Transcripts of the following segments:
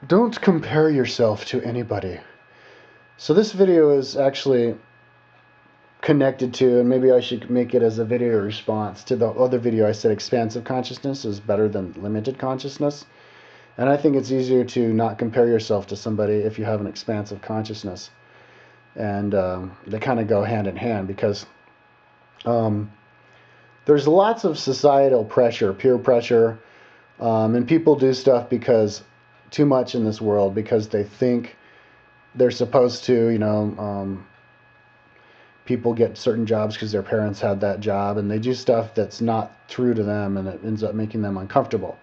Don't compare yourself to anybody. So this video is actually connected to, and maybe I should make it as a video response to the other video I said expansive consciousness is better than limited consciousness. And I think it's easier to not compare yourself to somebody if you have an expansive consciousness. And they kind of go hand in hand because there's lots of societal pressure, peer pressure, and people do stuff because too much in this world because they think they're supposed to, people get certain jobs because their parents had that job, and they do stuff that's not true to them, and it ends up making them uncomfortable.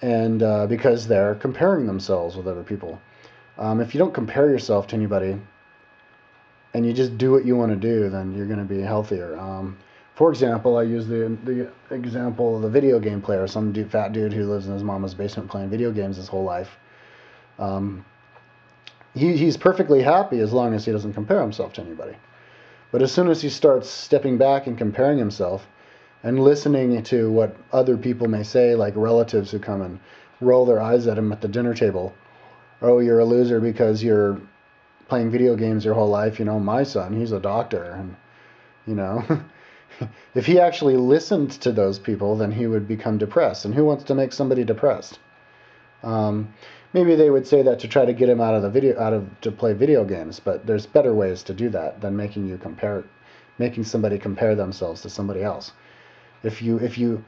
Because they're comparing themselves with other people. If you don't compare yourself to anybody, and you just do what you want to do, then you're going to be healthier. For example, I use the example of the video game player, some fat dude who lives in his mama's basement playing video games his whole life. He's perfectly happy as long as he doesn't compare himself to anybody. But as soon as he starts stepping back and comparing himself and listening to what other people may say, like relatives who come and roll their eyes at him at the dinner table, oh, you're a loser because you're playing video games your whole life. My son, he's a doctor, and if he actually listened to those people, then he would become depressed. And who wants to make somebody depressed? Maybe they would say that to try to get him to play video games, but there's better ways to do that than making somebody compare themselves to somebody else. If you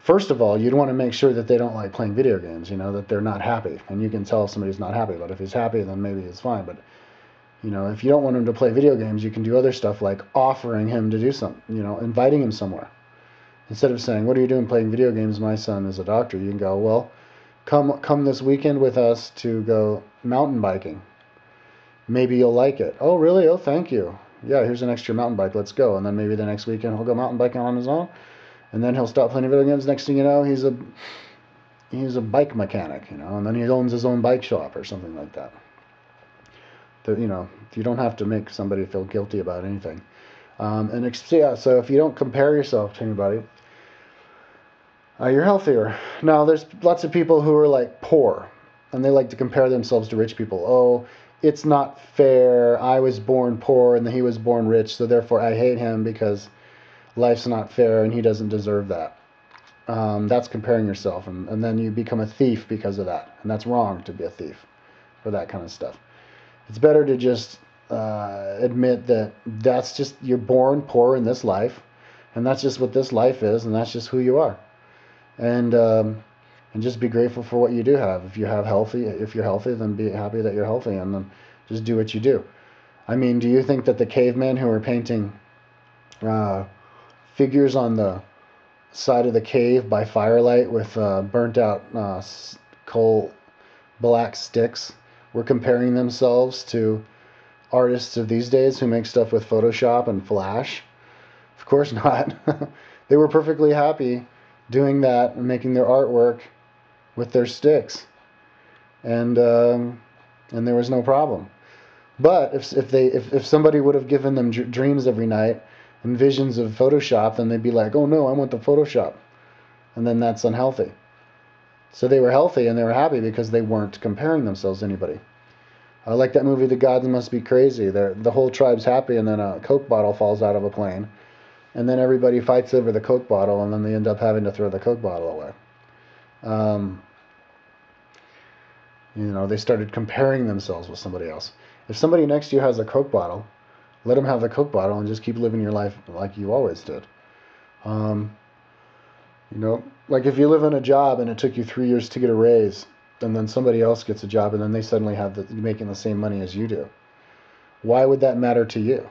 first of all, you'd want to make sure that they don't like playing video games, that they're not happy. And you can tell if somebody's not happy, but if he's happy, then maybe it's fine. But if you don't want him to play video games, you can do other stuff like offering him to do something, inviting him somewhere. Instead of saying, what are you doing playing video games? My son is a doctor. You can go, well, come this weekend with us to go mountain biking. Maybe you'll like it. Oh, really? Oh, thank you. Yeah, here's an extra mountain bike. Let's go. And then maybe the next weekend he'll go mountain biking on his own. And then he'll stop playing video games. Next thing you know, he's a bike mechanic, and then he owns his own bike shop or something like that. You don't have to make somebody feel guilty about anything. So if you don't compare yourself to anybody, you're healthier. Now, there's lots of people who are like poor, and they like to compare themselves to rich people. Oh, it's not fair. I was born poor, and he was born rich, so therefore I hate him because life's not fair, and he doesn't deserve that. That's comparing yourself, and then you become a thief because of that. And that's wrong to be a thief for that kind of stuff. It's better to just admit that that's just, you're born poor in this life, and that's just what this life is, and that's just who you are. And just be grateful for what you do have. If you're healthy, then be happy that you're healthy, and then just do what you do. I mean, do you think that the cavemen who were painting figures on the side of the cave by firelight with burnt out coal black sticks were comparing themselves to artists of these days who make stuff with Photoshop and Flash? Of course not. They were perfectly happy doing that and making their artwork with their sticks, and there was no problem. But if somebody would have given them dreams every night and visions of Photoshop, then they'd be like, oh no, I want the Photoshop, and then that's unhealthy. So they were healthy and they were happy because they weren't comparing themselves to anybody. Like that movie, The Gods Must Be Crazy. The whole tribe's happy, and then a Coke bottle falls out of a plane, and then everybody fights over the Coke bottle, and then they end up having to throw the Coke bottle away. They started comparing themselves with somebody else. If somebody next to you has a Coke bottle, let them have the Coke bottle and just keep living your life like you always did. Like if you live in a job and it took you 3 years to get a raise, and then somebody else gets a job and then they suddenly making the same money as you do. Why would that matter to you?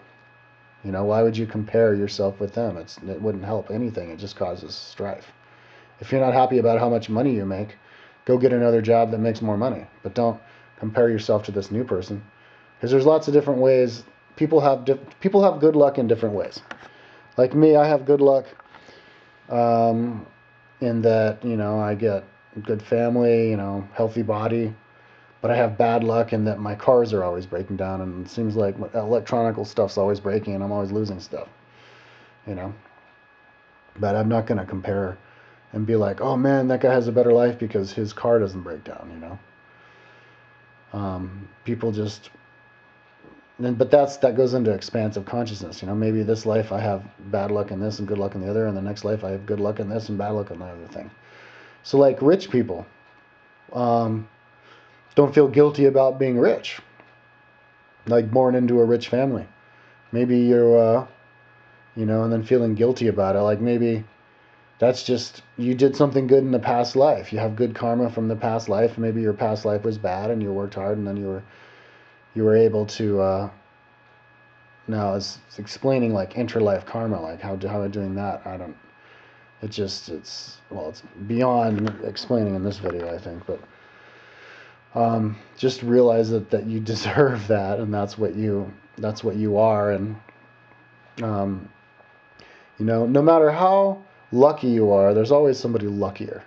Why would you compare yourself with them? It wouldn't help anything. It just causes strife. If you're not happy about how much money you make, go get another job that makes more money. But don't compare yourself to this new person, because there's lots of different ways. People have good luck in different ways. Like me, I have good luck in that I get a good family, healthy body. But I have bad luck in that my cars are always breaking down, and it seems like electronic stuff's always breaking, and I'm always losing stuff. But I'm not going to compare and be like, oh man, that guy has a better life because his car doesn't break down, you know. People just, but that goes into expansive consciousness. You know, maybe this life I have bad luck in this and good luck in the other, and the next life I have good luck in this and bad luck in the other thing. So like rich people, don't feel guilty about being rich. Like born into a rich family, maybe you're, you know, and then feeling guilty about it. Like maybe that's just you did something good in the past life. You have good karma from the past life. Maybe your past life was bad and you worked hard, and then you were able to. Now it's explaining like interlife karma, like how doing that. I don't. It's beyond explaining in this video, I think, but just realize that you deserve that, and that's what you are, and you know, no matter how lucky you are, there's always somebody luckier.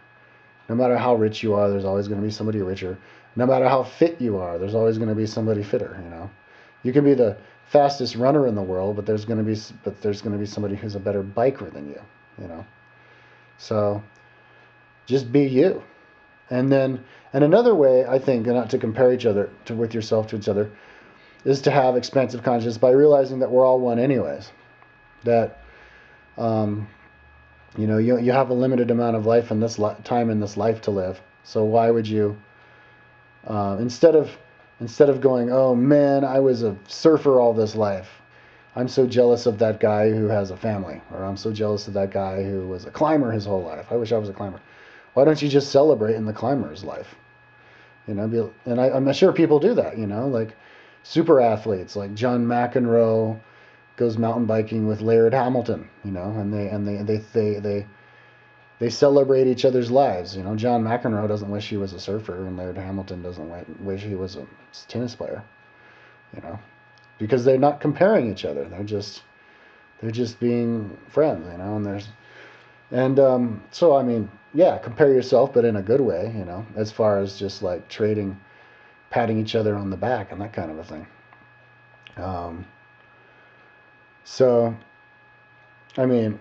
No matter how rich you are, there's always going to be somebody richer. No matter how fit you are, there's always going to be somebody fitter. You know, you can be the fastest runner in the world, but there's going to be somebody who's a better biker than you. You know, so just be you. And another way, I think, not to compare each other with yourself to each other, is to have expansive consciousness by realizing that we're all one anyways. That you know, you have a limited amount of life in this time in this life to live. So why would you, instead of going, oh man, I was a surfer all this life, I'm so jealous of that guy who has a family, or I'm so jealous of that guy who was a climber his whole life. I wish I was a climber. Why don't you just celebrate in the climber's life? You know, I'm sure people do that. You know, like super athletes, like John McEnroe goes mountain biking with Laird Hamilton, you know, and they celebrate each other's lives. You know, John McEnroe doesn't wish he was a surfer, and Laird Hamilton doesn't wish he was a tennis player. You know, because they're not comparing each other. They're just being friends. You know, so I mean, yeah, compare yourself, but in a good way. You know, as far as just like patting each other on the back and that kind of a thing. So, I mean,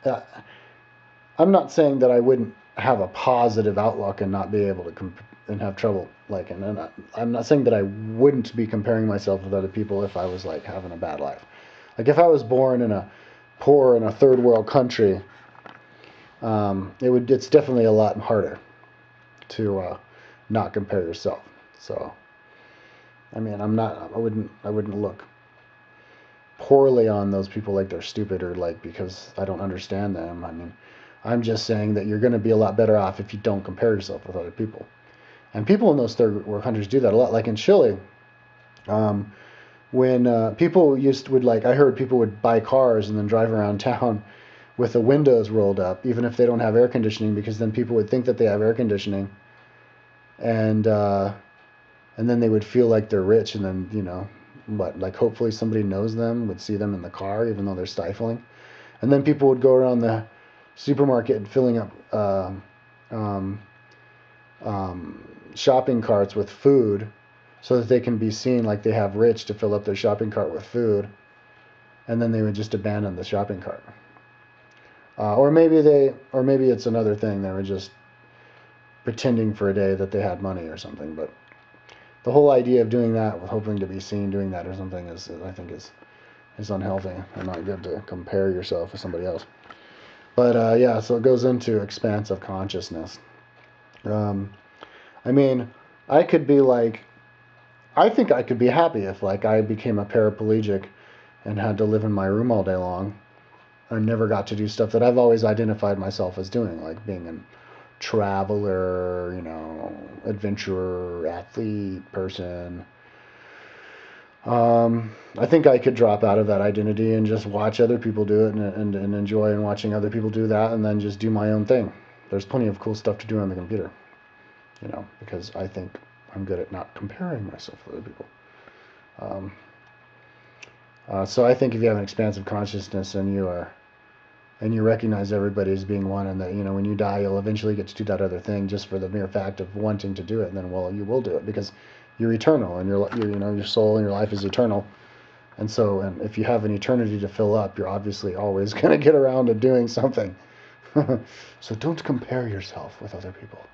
I'm not saying that I wouldn't have a positive outlook and not be able to and have trouble, like, and I'm not saying that I wouldn't be comparing myself with other people if I was like having a bad life. Like if I was born in a third world country, it's definitely a lot harder to not compare yourself. So, I mean, I wouldn't look poorly on those people like they're stupid or like because I don't understand them. I mean, I'm just saying that you're going to be a lot better off if you don't compare yourself with other people. And people in those third world countries do that a lot. Like in Chile, when people would like, I heard people would buy cars and then drive around town with the windows rolled up, even if they don't have air conditioning, because then people would think that they have air conditioning, and then they would feel like they're rich, and then, you know, like hopefully somebody knows them, would see them in the car, even though they're stifling. And then people would go around the supermarket filling up shopping carts with food so that they can be seen like they have rich to fill up their shopping cart with food. And then they would just abandon the shopping cart. Or maybe it's another thing. They were just pretending for a day that they had money or something. But the whole idea of doing that, with hoping to be seen doing that or something, I think is unhealthy and not good to compare yourself with somebody else. But yeah, so it goes into expansive consciousness. I mean, I think I could be happy if like I became a paraplegic and had to live in my room all day long. I never got to do stuff that I've always identified myself as doing, like being a traveler, you know, adventurer, athlete, person. I think I could drop out of that identity and just watch other people do it and enjoy watching other people do that, and then just do my own thing. There's plenty of cool stuff to do on the computer, you know, because I think I'm good at not comparing myself with other people. So I think if you have an expansive consciousness and you recognize everybody as being one, and that, you know, when you die, you'll eventually get to do that other thing just for the mere fact of wanting to do it, and then, well, you will do it because you're eternal, and your soul and your life is eternal. And so, and if you have an eternity to fill up, you're obviously always going to get around to doing something. So don't compare yourself with other people.